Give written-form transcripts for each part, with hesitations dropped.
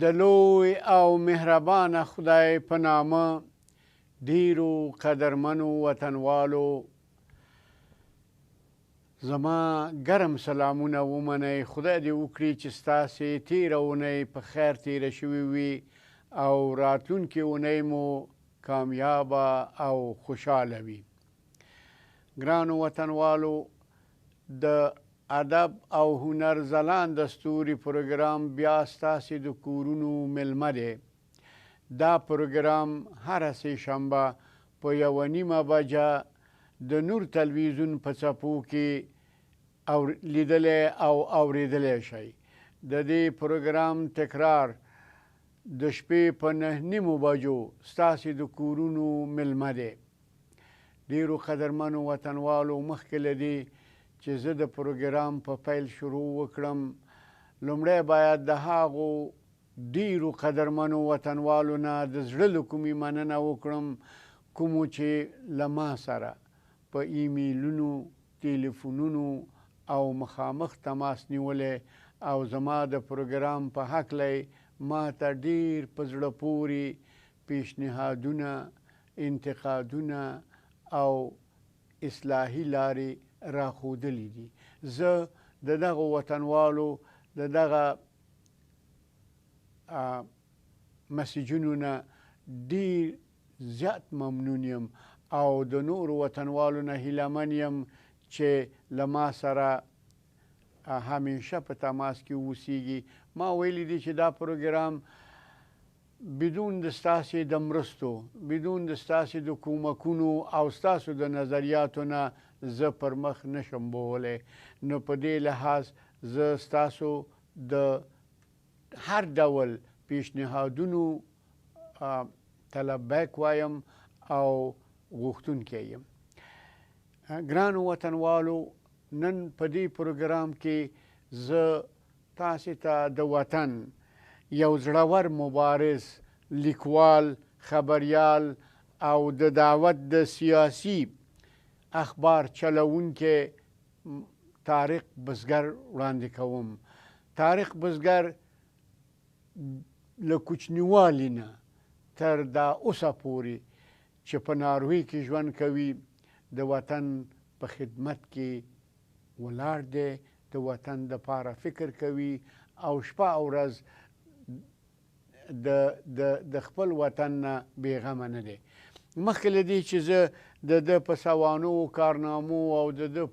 د لوی او مهربانه خدای په نامه ډیرو قدرمنو وطنوالو زما ګرم سلامونه ومنئ. خدای دې وکړي چې ستاسې تېره اونۍ په خیر تېره شوې وي او راتلونکې اونۍ مو کامیابه او خوشحاله وي. ګرانو وطنوالو، د ادب او هنر ځلانده ستوري پروګرام بیا ستاسې د کورونو میلمه دی. دا پروګرام هره سه شنبه په 1:30 بجه د نور تلویزیون په څپو کې لیدلی او اوریدلی شئ. د دې پروګرام تکرار د شپې په 9:30 بجو ستاسې د کورونو میلمه دی. ډیرو قدرمنو وطنوالو، مخکې له دې چې زه د پروګرام په پیل شروع وکړم، لومړی باید د هغو ډیرو قدرمنو وطنوالو نه د زړه له کومې مننه وکړم کومو چې له ما سره په ایمیلونو، تلیفونونو او مخامخ تماس نیولی او زما د پروګرام په هکله ما ته ډیر په زړه پورې پیشنهادونه، انتقادونه او اصلاحي لارې راښودلي دي. زه د دغو وطنوالو د دغه مسیجونو نه ډیر زیات ممنون یم او د نورو وطنوالو نه هیله من یم چې له ما سره همیشه په تماس کې اوسیږي. ما ویلی دی چې دا پروګرام بدون د ستاسې د مرستو، بدون د ستاسې د کومکونو او ستاسو د نظریاتو نه زه پر مخ نشم بولی. نو په دې لحاظ زه ستاسو د هر ډول پیشنهادونو طلبیک وایم او غوښتونکی یم. ګرانو وطنوالو، نن په دې پروګرام کې زه تاسې ته د وطن یو زړور مبارز، لیکوال، خبریال او د دعوت د سیاسي اخبار چلوونکی طارق بزګر وړاندې کوم. طارق بزګر له کوچنیوالي نه تر دا اوسه پورې چې په ناروې کې ژوند کوي د وطن په خدمت کې ولاړ دی، د وطن دپاره فکر کوي او شپه او ورځ د خپل وطن نه بېغمه نه دی. مخکې له دې چې زه د ده په سوانو، کارنامو او د ده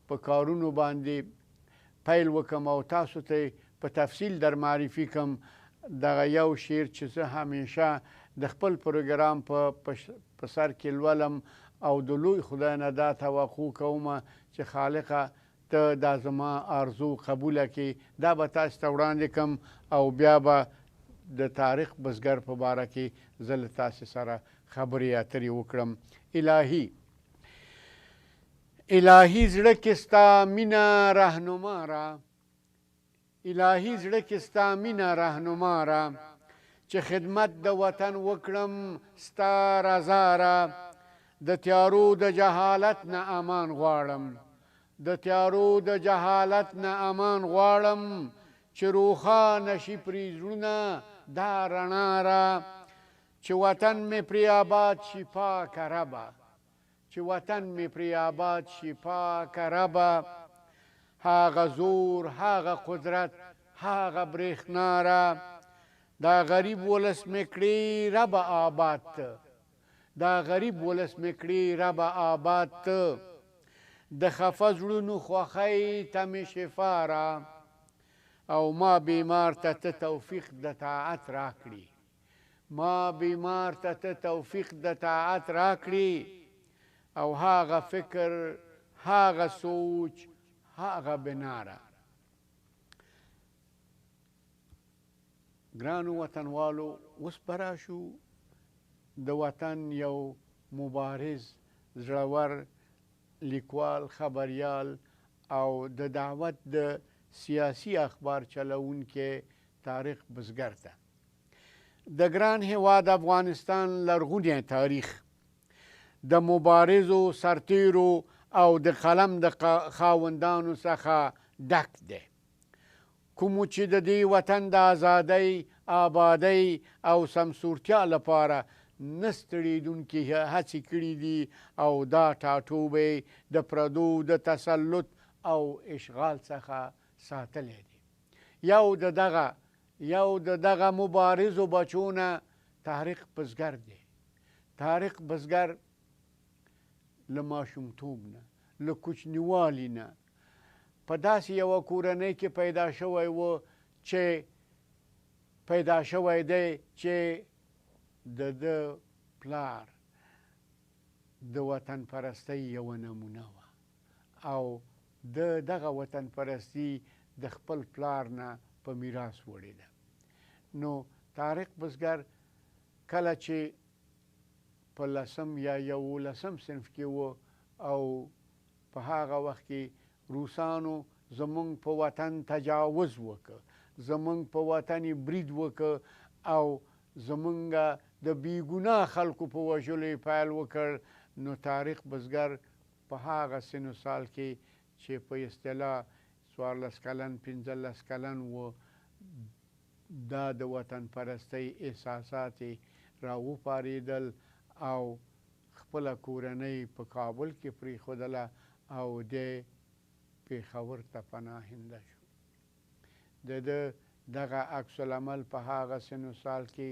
په کارونو باندې پیل وکم او تاسو ته په تفصیل در معرفي کم، دغه یو شعر چې زه همیشه د خپل پروګرام په سر کې لولم او د لوی خدای نه دا توقع کومه چې خالقه ته دا زما آرزو قبوله کړي. دا به تاسو ته وړاندې کم او بیا به د طارق بزګر په باره کې زه له تاسې سره خبرې اترې وکړم. الهي زړه کې ستا مینه رهنما را، الهي زړه کې ستا مینه رهنما را، چې خدمت د وطن وکړم ستا رضا را. د تیارو د جهالت نه امان غواړم، د تیارو د جهالت نه امان غواړم، چې روښانه شي پرې زړونه دا رڼا را. چې وطن مې پرې آباد شي پاکه ربه، چې وطن مې پرې آباد شي پاکه ربه. هغه زور، هغه قدرت، هغه برېښنا را، دا غریب ولس مې کړي ربه آباد ته، دا غریب ولس مې کړي ربه آباد ته. د خفه زړونو خوښۍ ته مې شفا را، او ما بیمار ته ته توفیق د طاعت راکړي، ما بیمار ته ته توفیق د طاعت راکړي. او هغه فکر، هغه سوچ، هغه بنا را. ګرانو وطنوالو، اوس به راشو د وطن یو مبارز، زړور لیکوال، خبریال او د دعوت د سیاسي اخبار چلوونکی طارق بزګر ته. د ګران هیواد افغانستان لرغونی تاریخ د مبارزو، سرتیرو او د قلم د خاوندانو څخه ډک دی. کومو چې د دې وطن د ازادۍ آبادۍ او سمسورتیا لپاره نه ستړېدونکي هڅې کړي دي او دا ټاټوبی د پردو د تسلط او اشغال څخه ساتلی دی. یو د دغه مبارزو بچو نه طارق بزګر دی. طارق بزګر له ماشومتوب نه، له کوچنیوالي نه په داسې یوه کورنۍ کې پیدا شوی دی چې د ده پلار د وطن پرستۍ یوه نمونه وه او د دغه وطن پرستي د خپل پلار نه په میراث وړې ده. نو طارق بزګر کله چې په 10 یا 11 صنف کې و او په هغه وخت کې روسانو زمونږ په وطن تجاوز وکړ، زمونږ په وطن یې برید وکړ او زمونږ د بیګناه خلکو په وژلو یې پیل وکړ. نو طارق بزګر په هغه سن و سال کې چې په اصطلاح 14 کلن 15 کلن و، دا د وطن پرستۍ احساسات یې راوپارېدل او خپله کورنۍ په کابل کې پرېښودله او دی پېښور ته پناهنده شو. د ده دغه عکس العمل په هغه سن و سال کې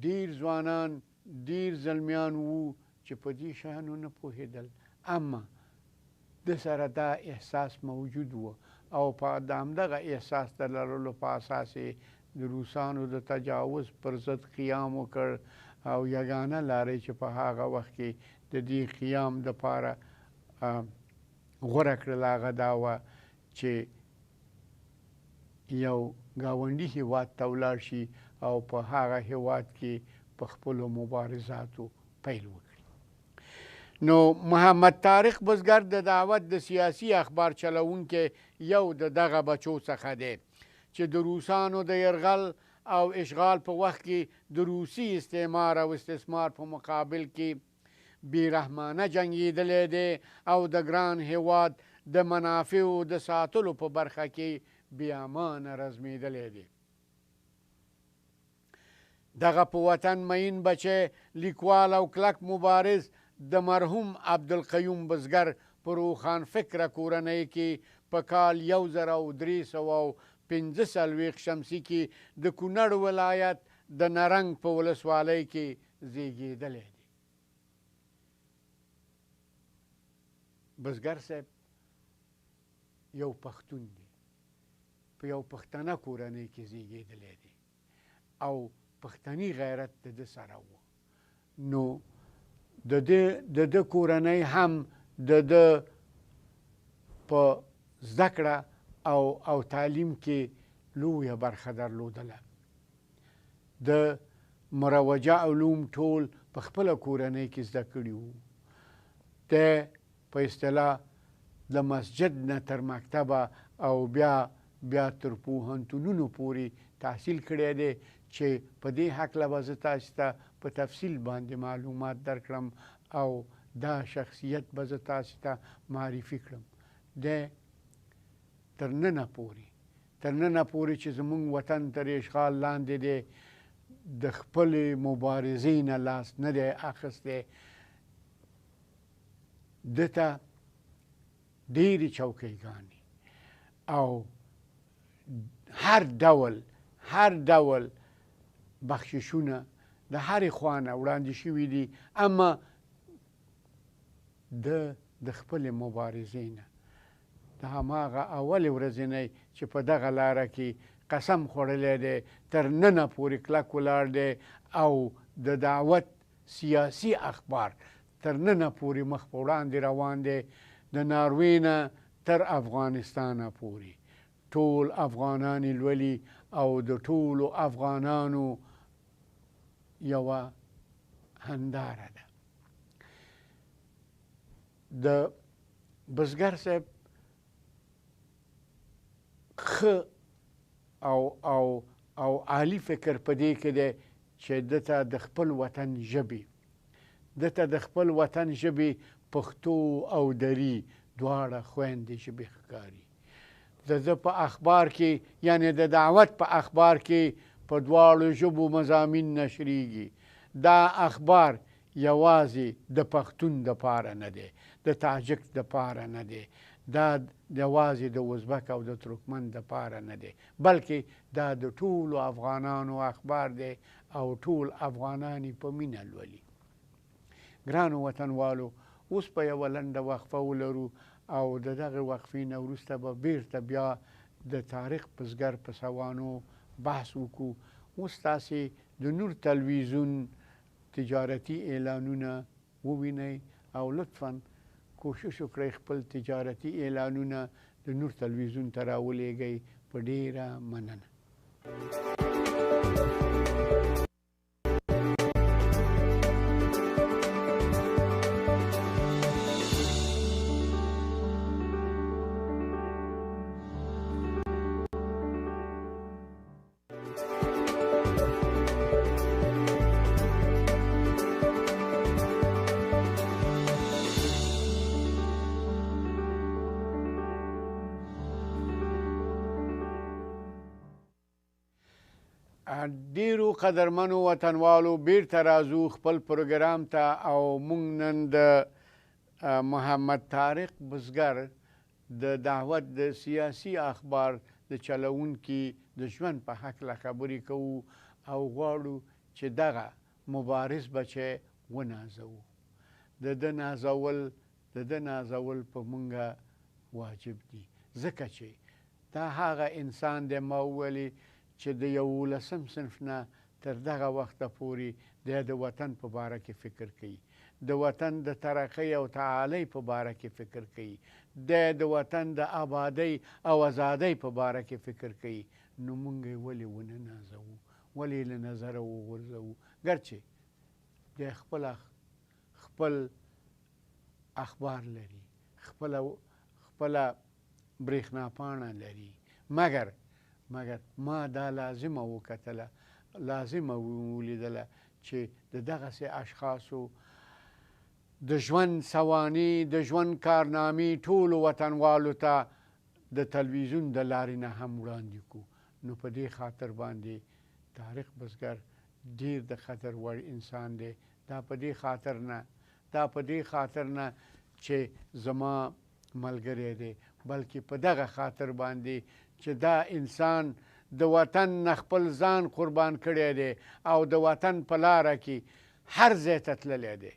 ډېر ځوانان، ډېر زلمیان وو چې په دې شیانو نه پوهېدل، اما د سره دا احساس موجود و او په همدغه احساس د لرلو په اساس یې د روسانو د تجاوز پر ضد قیام وکړ او یګانه لارې چې په هغه وخت کې د دې قیام دپاره غوره کړل هغه دا وه چې یو ګاونډي هېواد ته ولاړ شي او په هغه هېواد کې په خپلو مبارزاتو پیل وکړي. نو محمد طارق بزګر د دعوت د سیاسي اخبار چلوونکی یو د دغه بچو څخه دی چې د روسانو د یرغل او اشغال په وخت کې د روسي استعمار او استثمار په مقابل کې بېرحمانه جنګېدلی دی او د ګران هېواد د منافعو د ساتلو په برخه کې بېامانه رزمېدلی دی. دغه په وطن مین بچی لیکوال او کلک مبارز د مرحوم عبدالقیوم بزګر په روښانفکره کورنۍ کې په کال 1345 شمسي کې د کونړ ولایت د نرنګ په ولسوالۍ کې زیږېدلی دی. بزګر صاحب یو پښتون دی، په یو پښتنه کورنۍ کې زیږېدلی دی او پښتني غیرت د ده سره و. نو د ده کورنۍ هم د ده په زده کړه او تعلیم کې لویه برخه درلودله. د مروجه علوم ټول په خپله کورنۍ کې زده کړي وو. دی په اصطلاح د مسجد نه تر مکتبه او بیا تر پوهنتونونو پورې تحصیل کړی دی چې په دې هکله به زه تاسو ته په تفصیل باندې معلومات درکړم او دا شخصیت به زه تاسو ته معرفي کړم. دی تر ننه پورې چې زمونږ وطن تر اشغال لاندې دی د خپلې مبارزې نه لاس نه دی اخیستی. ده ته ډېرې چوکیګانې او هر ډول بخششونه د هرې خوا نه وړاندې شوي دي، اما د خپلې مبارزې نه د هماغه اولې ورځې نه چې په دغه لاره کې قسم خوړلی دی تر ننه پورې کلک ولاړ دی او د دعوت سیاسي اخبار تر ننه پورې مخ په وړاندې روان دی. د ناروې نه تر افغانستانه پورې ټول افغانان یې لولي او د ټولو افغانانو یوه هنداره ده. د بزګر صاحب ښه او عالی فکر په دې کې دی چې ده ته د خپل وطن ژبې پښتو او دري دواړه خویندې ژبې ښکاري. د ده په اخبار کې یعنې د دعوت په اخبار کې په دواړو ژبو مضامین نشریږي. دا اخبار یوازې د پښتون دپاره نه دی، د تاجک دپاره نه دی، دا یوازې د ازبک او د ترکمن دپاره نه دی، بلکې دا د ټولو افغانانو اخبار دی او ټول افغانان یې په مینه لولي. ګرانو وطنوالو، اوس په یوه لنډه وقفه ولرو او د دغې وقفې نه وروسته به بیرته بیا د طارق بزګر په سوانو بحث وکړو. اوس تاسې د نور تلویزیون تجارتي اعلانونه ووینئ او لطفاً کوشش وکړئ خپل تجارتي اعلانونه د نور تلویزیون ته راولېږئ. په ډېره مننه. ډیرو قدرمنو وطنوالو بیرته راځو خپل پروګرام ته او موږ نن د محمد طارق بزګر د دعوت د سیاسي اخبار د چلوونکي د ژوند په هکله خبرې کوو او غواړو چې دغه مبارز بچی ونازوو. د ده نازول په موږه واجب دي، ځکه چې دا هغه انسان دی ما وویلې چې د 11 صنف نه تر دغه وخته پورې دی د وطن په باره کې فکر کوي، د وطن د ترقۍ او تعالۍ په باره کې فکر کوي، دی د وطن د آبادۍ او ازادۍ په باره کې فکر کوي. نو موږ یې ولې ونه نازوو، ولې یې له نظره وغورځوو؟ ګرچې دی خپل اخبار لري، خپله برېښنا پاڼه لري، مګر ما دا لازمه وکتله، لازمه ولیدله چې د دغسې اشخاصو د ژوند سوانح، د ژوند کارنامې ټولو وطنوالو ته د تلویزیون د لارې نه هم وړاندې کړو. نو په دې خاطر باندې طارق بزګر ډېر د قدر وړ انسان دی. دا په دې خاطر نه چې زما ملګری دی، بلکې په دغه خاطر باندې چې دا انسان د وطن نه خپل ځان قربان کړی دی او د وطن په لاره کې هر ځای ته تللی دی،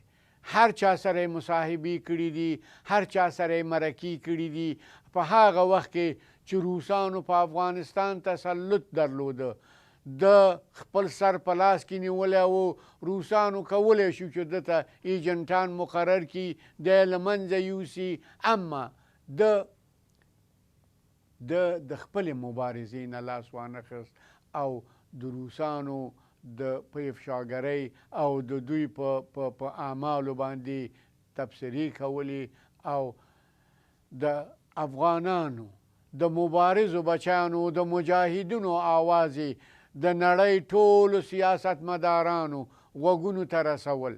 هر چا سره یې مصاحبې کړي دي، هر چا سره یې مرکې کړي دي. په هغه وخت کې چې روسانو په افغانستان تسلط درلوده، د خپل سر په لاس کې نیولی و، روسانو کولی شو چې ده ته ایجنټان مقرر کړي، دی له منځه یوسي، اما د خپلې مبارزې نه لاس وانخیست او د روسانو د په افشاګرۍ او د دوی په اعمالو باندې تبصرې کولې او د افغانانو د مبارزو بچیانو د مجاهدینو آواز د نړۍ ټولو سیاستمدارانو غوږونو ته رسول.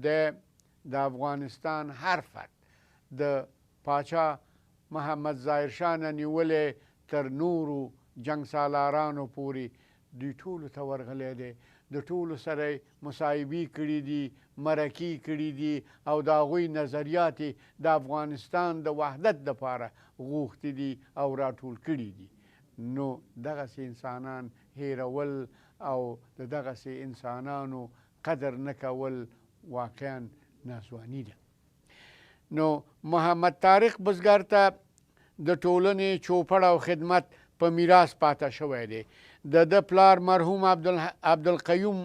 د افغانستان هر فرد د پاچا محمد ظاهر شاه نه نیولې تر نورو جنګ سالارانو پورې دوی ټولو ته ورغلی دی، د ټولو سره مصاحبې کړي دي، مرکې کړي دي او د هغوی نظریات د افغانستان د وحدت دپاره غوښتي دي او راټول کړي دي. نو دغسې انسانان هیرول او د دغسې انسانانو قدر نه کول واقعا ناځواني ده. نو محمد طارق بزګر ته د ټولنې چوپړ او خدمت په میراث پاته شوی دی. د ده پلار مرحوم عبدالقیوم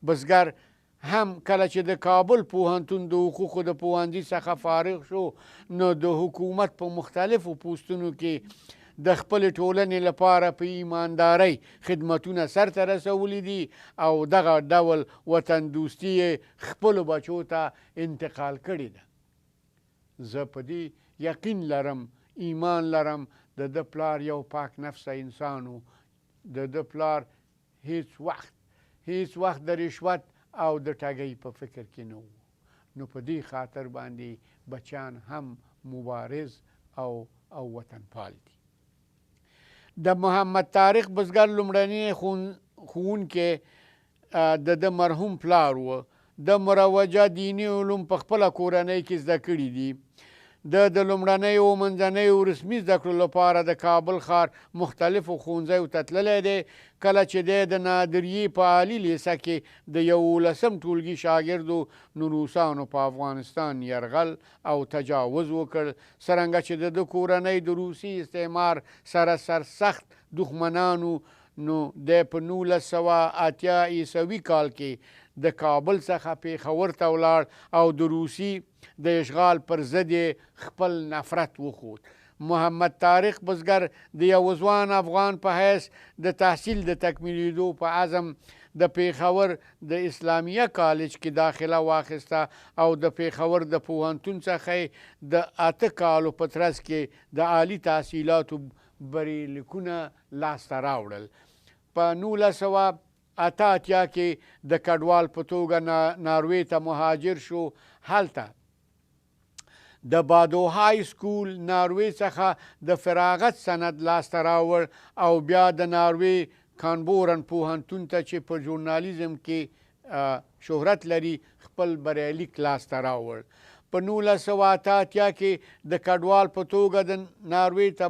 بزګر هم کله چې د کابل پوهنتون د حقوقو د پوهنځي څخه فارغ شو، نو د حکومت په مختلفو پوستونو کې د خپلې ټولنې لپاره په ایماندارۍ خدمتونه سرته رسولي دي او دغه ډول وطن دوستي یې خپلو بچو ته انتقال کړې ده. زه په دې یقین لرم، ایمان لرم د ده پلار یو پاک نفسه انسان و. د ده پلار هیڅ وخت د رشوت او د ټګۍ په فکر کې نه و. نو په دې خاطر باندې بچیان هم مبارز او وطنپال دي. د محمد طارق بزګر لومړنی ښوونکی د مرحوم پلار و. د مروجه دیني علوم په خپله کورنۍ کې زده کړي دي. د لومړنیو او منځنیو رسمي زده کړو لپاره د کابل ښار مختلفو ښوونځیو ته تللی دی. کله چې دی د نادریې په عالي لیسه کې د 11 ټولګي شاګردو نو روسانو په افغانستان یرغل او تجاوز وکړ، څرنګه چې د کورنۍ د روسي استعمار سره سرسخت دښمنانو. نو دی په 1980 عیسوي کال کې د کابل څخه پېښور ته ولاړ او د روسي د اشغال پر ضد خپل نفرت وښود. محمد طارق بزګر د یو ځوان افغان په حیث د تحصیل د تکمیلېدو په عزم د پېښور د اسلامیه کالج کې داخله واخیسته او د پېښور د پوهنتون څخه د 8 کالو په ترڅ کې د عالي تحصیلاتو بریلیکونه لاسته راوړل. په 1988 کې د کډوال په توګه ناروې ته مهاجر شو. هلته د بادو های سکول ناروې څخه د فراغت سند لاسته راوړ او بیا د ناروې کانبورن پوهنتون ته چې په ژورنالیزم کې شهرت لري خپل بریالیک لاسته راوړ. په 1988 کې د کډوال په توګه د ناروې ته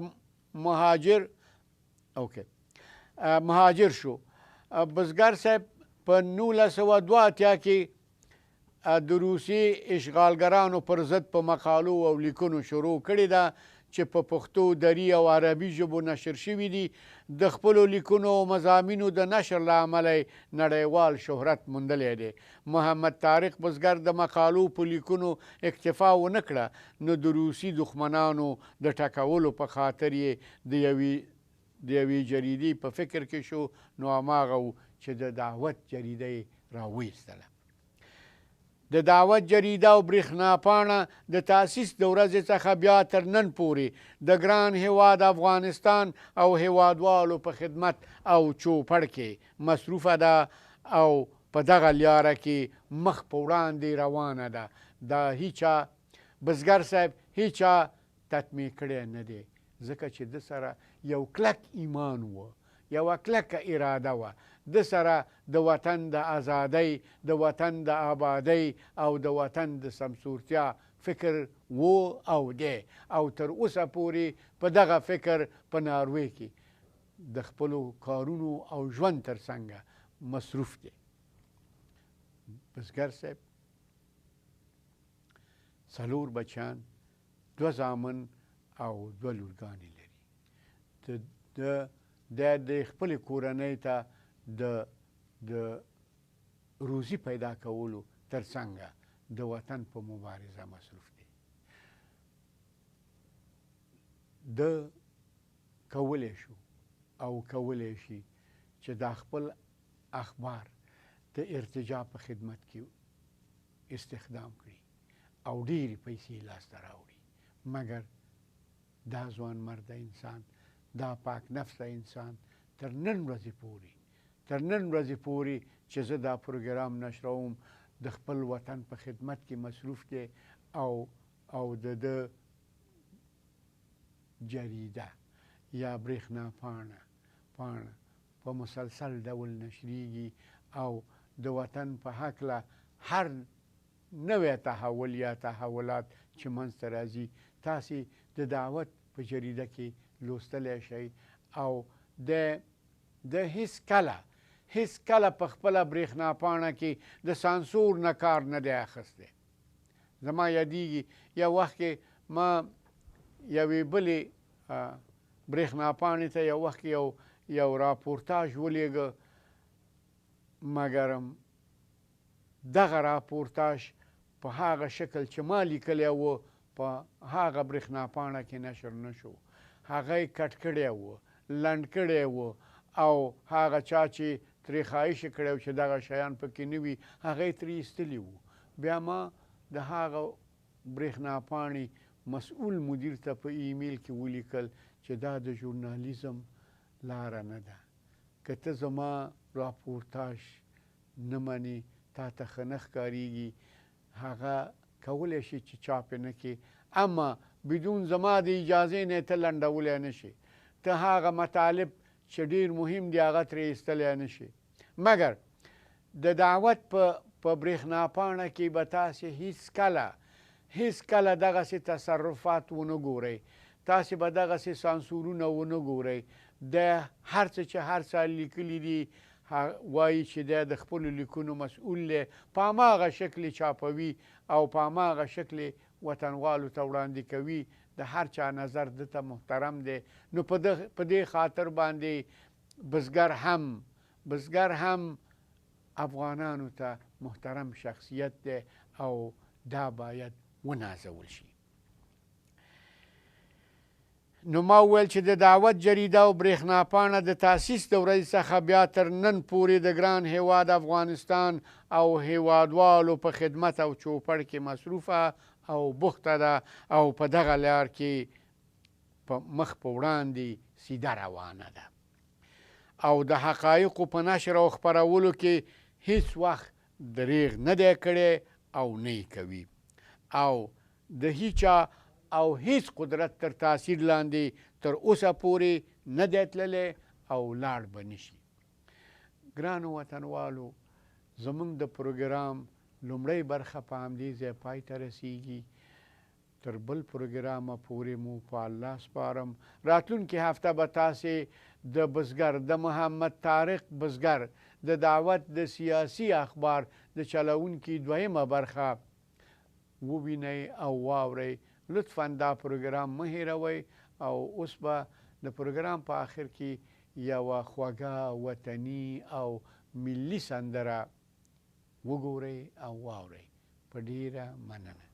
مهاجر شو. بزګر صاحب په 1982 کې د روسي اشغالګرانو پر ضد په مقالو او لیکنو شروع کړې ده چې په پښتو، دري او عربي ژبو نشر شوي دي. د خپلو لیکنو او مضامینو د نشر له امله نړیوال شهرت موندلی دی. محمد طارق بزګر د مقالو په لیکنو اکتفا ونه کړه، نو د روسي دښمنانو د ټکولو په خاطر یې د یوې جریدې په فکر کې شو، نو هماغه و چې د دعوت جریده یې راویستله. د دعوت جریده او برېښنا پاڼه د تاسیس د ورځې څخه بیا تر نن پورې د ګران هیواد افغانستان او هیوادوالو په خدمت او چوپړ کې مصروفه ده او په دغه لیاره کې مخ په وړاندې روانه ده. دا هیچا بزګر صاحب هیچا تطمیع کړی نه دی، ځکه چې د سره یو کلک ایمان و، یوه کلکه اراده وه. د سره د وطن د ازادۍ، د وطن د آبادۍ او د وطن د سمسورتیا فکر و او دی او تر اوسه پورې په دغه فکر په ناروې کې د خپلو کارونو او ژوند تر څنګه مصروف دی. بزګر صاحب 4 بچیان، 2 زامن او 2 لورګانې لري. د خپلې کورنۍ ته د روزي پیدا کولو تر څنګه د وطن په مبارزه مصروف دی. د کولی شو او کولی شي چې دا خپل اخبار د ارتجاع په خدمت کې استخدام کړي او ډېرې پیسې لاسته راوړي، مګر دا ځوان مرده انسان، دا پاک نفسه انسان تر نن ورځې پورې چې زه دا پروګرام نشروم د خپل وطن په خدمت کې مصروف دی او د جریده یا برېښنا پاڼه په مسلسل ډول نشریږي او د وطن په هکله هر نوی تحول یا تحولات چې منځته راځي تاسې د دعوت په جریده کې لوستلی شئ او د هیڅ کله په خپله برېښنا پاڼه کې د سانسور نه کار نه دی اخیستی. زما یادیږي یو وخت کې ما یوې بلې برېښنا پاڼې ته یو وخت یو راپورتاژ ولیږه، مګر دغه راپورتاژ په هغه شکل چې ما لیکلی و په هغه برېښنا پاڼه کې نشر نه شو. هغه یې کټ کړی و، لنډ کړی و او هغه چا چې ترې خواهش یې کړی و چې دغه شیان پکې نه وي هغه یې ترې ایستلي وو. بیا ما د هغه برېښنا پاڼې مسؤل مدیر ته په ایمیل کې ولیکل چې دا د ژورنالیزم لاره نه ده. که ته زما راپورتاژ نه منې، تا ته ښه نه ښکارېږي، هغه کولی شي چې چاپ یې نه کړې، اما بدون زما د اجازې نه ته لنډولی نه شي. ته هغه مطالب چې ډېر مهم دي هغه ترې ایستلی نه شي. مګر د دعوت په برېښنا پاڼه کې به تاسې هیڅ کله دغسې تصرفات ونه ګورئ، تاسې به دغسې سانسورونه ونه ګورئ. د هر څه چې هر څه لیکلي دي وایي چې دی د خپلو لیکنو مسؤل دی، په هماغه شکل چاپوي او په هماغه شکل وطنوالو ته وړاندې کوي. د هر چا نظر دته محترم دی. نو په دې خاطر باندې بزګر هم افغانانو ته محترم شخصیت دی او دا باید ونازول شي. نو ما وویل چې د دعوت جریده او برېښنا پاڼه د تاسیس د ورځې څخه بیا تر نن پورې د ګران هیواد افغانستان او هیوادوالو په خدمت او چوپړ کې مصروفه او بوخته ده او په دغه لار کې په مخ په وړاندې سیده روانه ده او د حقایقو په نشر او خپرولو کې هیڅ وخت دریغ نه دی کړی او نه یې کوي او د هیچا او هیڅ قدرت تر تاثیر لاندې تر اوسه پورې نه دی تللی او لاړ به نشي. ګرانو وطنوالو، زموږ د پروګرام لومړی برخه په همدې ځای پای ته رسیږي. تر بل پروګرامه پورې مو په الله سپارم. راتلونکې هفته به تاسې د بزګر د محمد طارق بزګر د دعوت د سیاسي اخبار د چلونکي دویمه برخه ووینئ او واورئ. لطفاً دا پروګرام مه هېروئ او اوس به د پروګرام په آخر کې یوه خوږه وطني او ملي سندره وګورئ او واورئ. په ډیره مننه.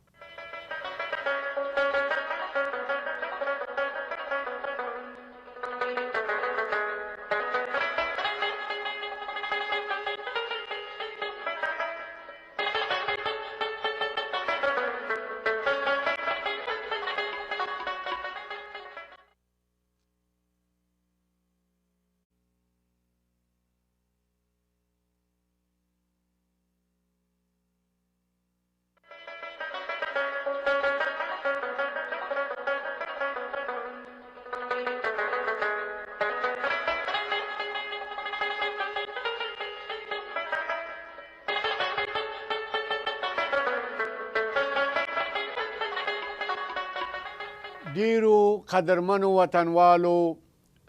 ډیرو قدرمنو وطنوالو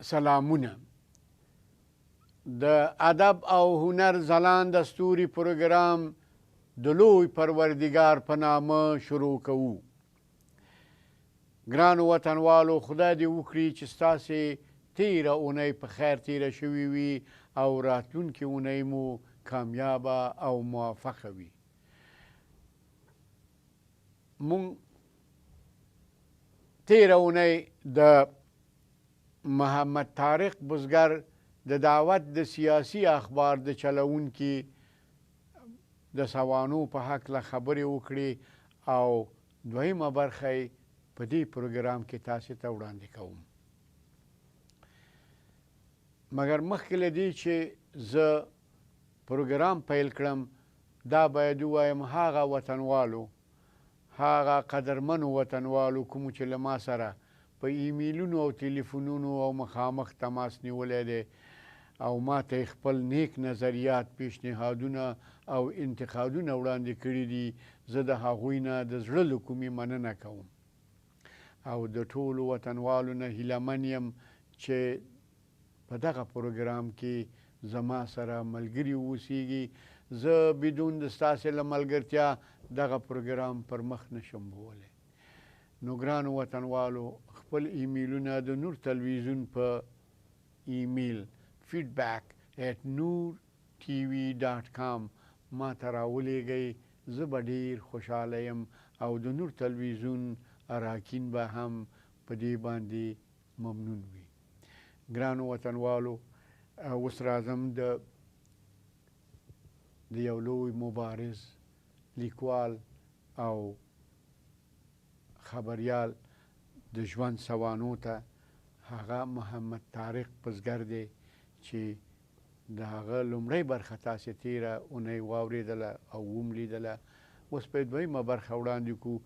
سلامونه. د ادب او هنر ځلانده ستوري پروګرام د لوی پروردګار په نامه شروع کوو. ګرانو وطنوالو، خدای دې وکړي چې ستاسې تیره اونۍ په خیر تیره شوې وي او راتلونکې اونۍ مو کامیابه او موفقه وي. مونږ تیره اونۍ د محمد طارق بزګر د دعوت د سیاسي اخبار د چلونکي د سوانو په هکله خبرې وکړې او دویمه برخه یې په دې پروګرام کې تاسې ته وړاندې کوم. مګر مخکې له دې چې زه پروګرام پیل کړم، دا باید ووایم هغه وطنوالو، هغه قدرمنو وطنوالو کومو چې له ما سره په ایمیلونو او تلیفونونو او مخامخ تماس نیولی دی او ما ته خپل نیک نظریات، پیشنهادونه او انتقادونه وړاندې کړي دي، زه د هغوی نه د زړه له کومې مننه کوم او د ټولو وطنوالو نه هیلهمن یم چې په دغه پروګرام کې زما سره ملګري اوسیږي. زه بدون د ستاسې له ملګرتیا دغه پروګرام پر مخ نشم بولی. نو ګرانو وطنوالو، خپل ایمیلونه د نور تلویزیون په ایمیل feedback@noortv.com ما ته راولیږئ. زه به ډېر خوشحاله یم او د نور تلویزیون اراکین به هم په دې باندې ممنون وي. ګرانو وطنوالو، اوس راځم د یو لوی مبارز، لیکوال او خبریال د ژوند سوانو ته. هغه محمد طارق بزګر دی چې د هغه لومړۍ برخه تاسې تیره اونۍ واورېدله او وم لیدله. اوس به دویمه برخه وړاندې کړو.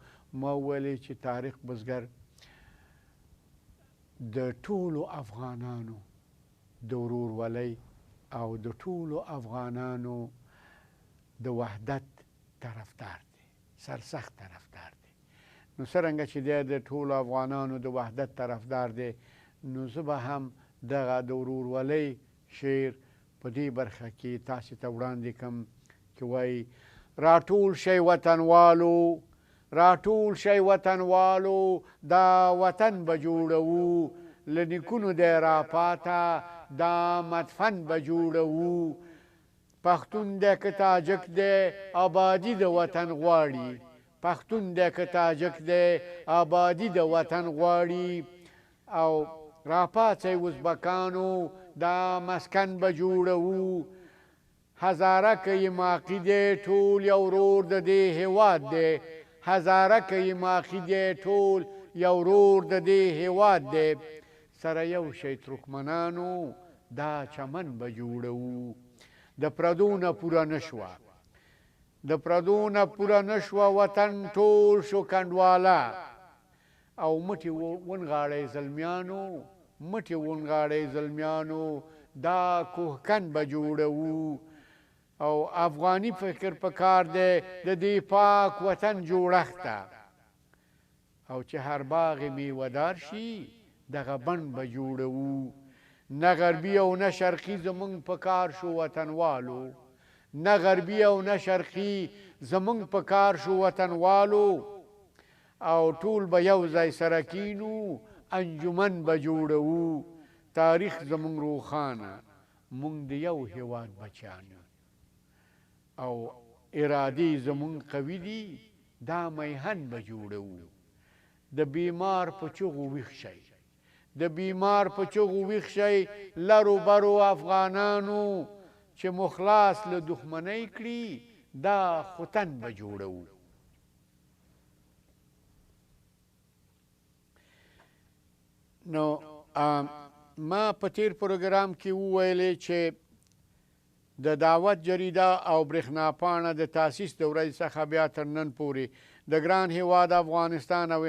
ما وویلې چې طارق بزګر د ټولو افغانانو د ورورولۍ او د ټولو افغانانو د وحدت طرفدار دی، سرسخت طرفدار دی. نو څرنګه چې دی د ټولو افغانانو د وحدت طرفدار دی، نو زه به هم دغه د ورورولۍ شعر په دې برخه کې تاسې ته وړاندې کړم چې وایي راټول شئ وطنوالو، راټول شئ وطنوالو، دا وطن به جوړوو، له نیکونو دی راپاته دا مدفن به جوړوو. پښتون دی که تاجک دی آبادي د وطن غواړي، پښتون دی که تاجک دی آبادي د وطن غواړي. او راپاڅئ ازبکانو دا مسکن به جوړوو. هزاره که یې ماقي دی ټول یو ورور د دې هېواد دی، هزاره که یې ماقي دی ټول یو ورور د دې هېواد دی. سره یو شئ ترکمنانو دا چمن به جوړوو. د پردو نه پوره نه شوه، د پردو نه پوره نه شوه، وطن ټول شو کنډواله. او مټې ونغاړئ زلمیانو، مټې ونغاړئ زلمیانو، دا کوهکن به جوړوو. او افغاني فکر پکار دی د دې پاک وطن جوړښت ته. او چې هر باغ میوهدار شي دغه بڼ به جوړوو. نه غربي او نه شرقي زمونږ په کار شو وطنوالو، نه غربي او نه شرقي زمونږ په کار شو وطنوالو. او ټول به یو ځای سره کینو، انجمن به جوړوو. تاریخ زمونږ روښانه، مونږ د یو هېواد بچیان یو. او ارادې زمونږ قوي دي، دا میهن به جوړوو. د بیمار په چغو ویښ شئ، د بیمار په چغو ویښ شئ، لرو برو افغانانو چې مخلاص له دښمنۍ کړي دا خوتن به جوړوو. نو ما په تیر پروګرام کې وویلې چې د دعوت جریده او برېښنا پاڼه د تاسیس د ورځې څخه بیا تر نن پورې د ګران هېواد افغانستان او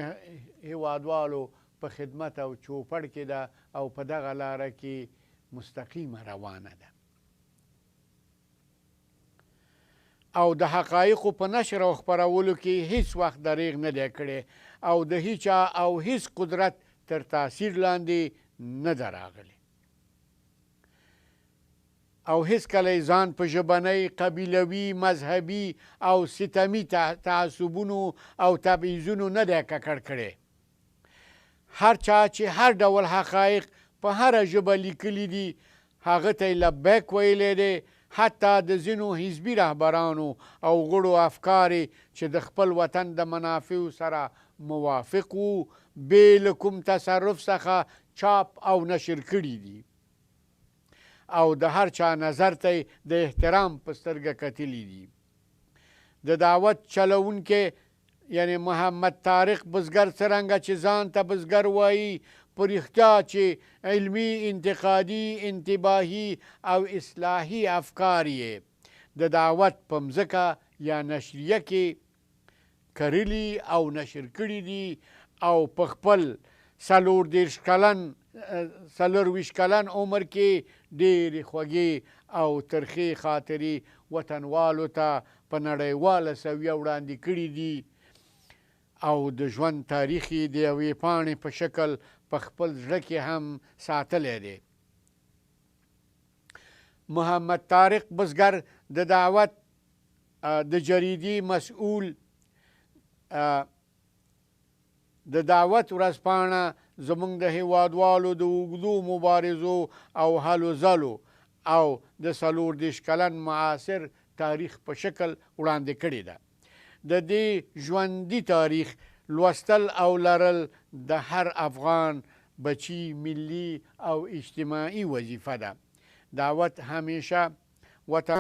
هېوادوالو په خدمت او چوپړ کې ده او په دغه لاره کې مستقیمه روانه ده. او د حقایقو په نشر او خپرولو کې هیڅ وخت دریغ نه دی کړی او د هیچا او هیڅ قدرت تر تاثیر لاندې نه ده راغلی. او هیڅکله یې ځان په ژبنۍ، قبیلوي، مذهبي او ستمي تعصبونو او تبعیضونو نه دی ککړ کړی. هر چا چې هر ډول حقایق په هره ژبه لیکلي دي هغه ته یې لبیک ویلی دی. حتی د ځینو حزبي رهبرانو او غړو افکار چې د خپل وطن د منافعو سره موافق وو بې له کوم تصرف څخه چاپ او نشر کړي دي. او د هر چا نظر ته د احترام په سترګه کتلي دي. د دعوت چلوونکی یعنی محمد طارق بزګر څرنګه چې ځان ته بزګر وایي، په رښتیا چې علمي، انتقادي، انتباهي او اصلاحي افکار یې د دعوت په مځکه یا نشریه کې کرلي او نشر کړي دي. او په خپل 24 کلن عمر کې ډېرې خوږې او ترخې خاطرې وطنوالو ته په نړیواله سویه وړاندې کړي دي. او د ژوند تاریخ یې د یوې پاڼې په شکل په خپل زړه کې هم ساتلی دی. محمد طارق بزګر د دعوت د جریدې مسؤول، د دعوت ورځپاڼه زموږ د هېوادوالو د اوږدو مبارزو او هلو ځلو او د 24 کلن معاصر تاریخ په شکل وړاندې کړې ده. د دې ژوندي تاریخ لوستل او لرل د هر افغان بچی ملي او اجتماعي وظیفه ده. دعوت همیشه وطن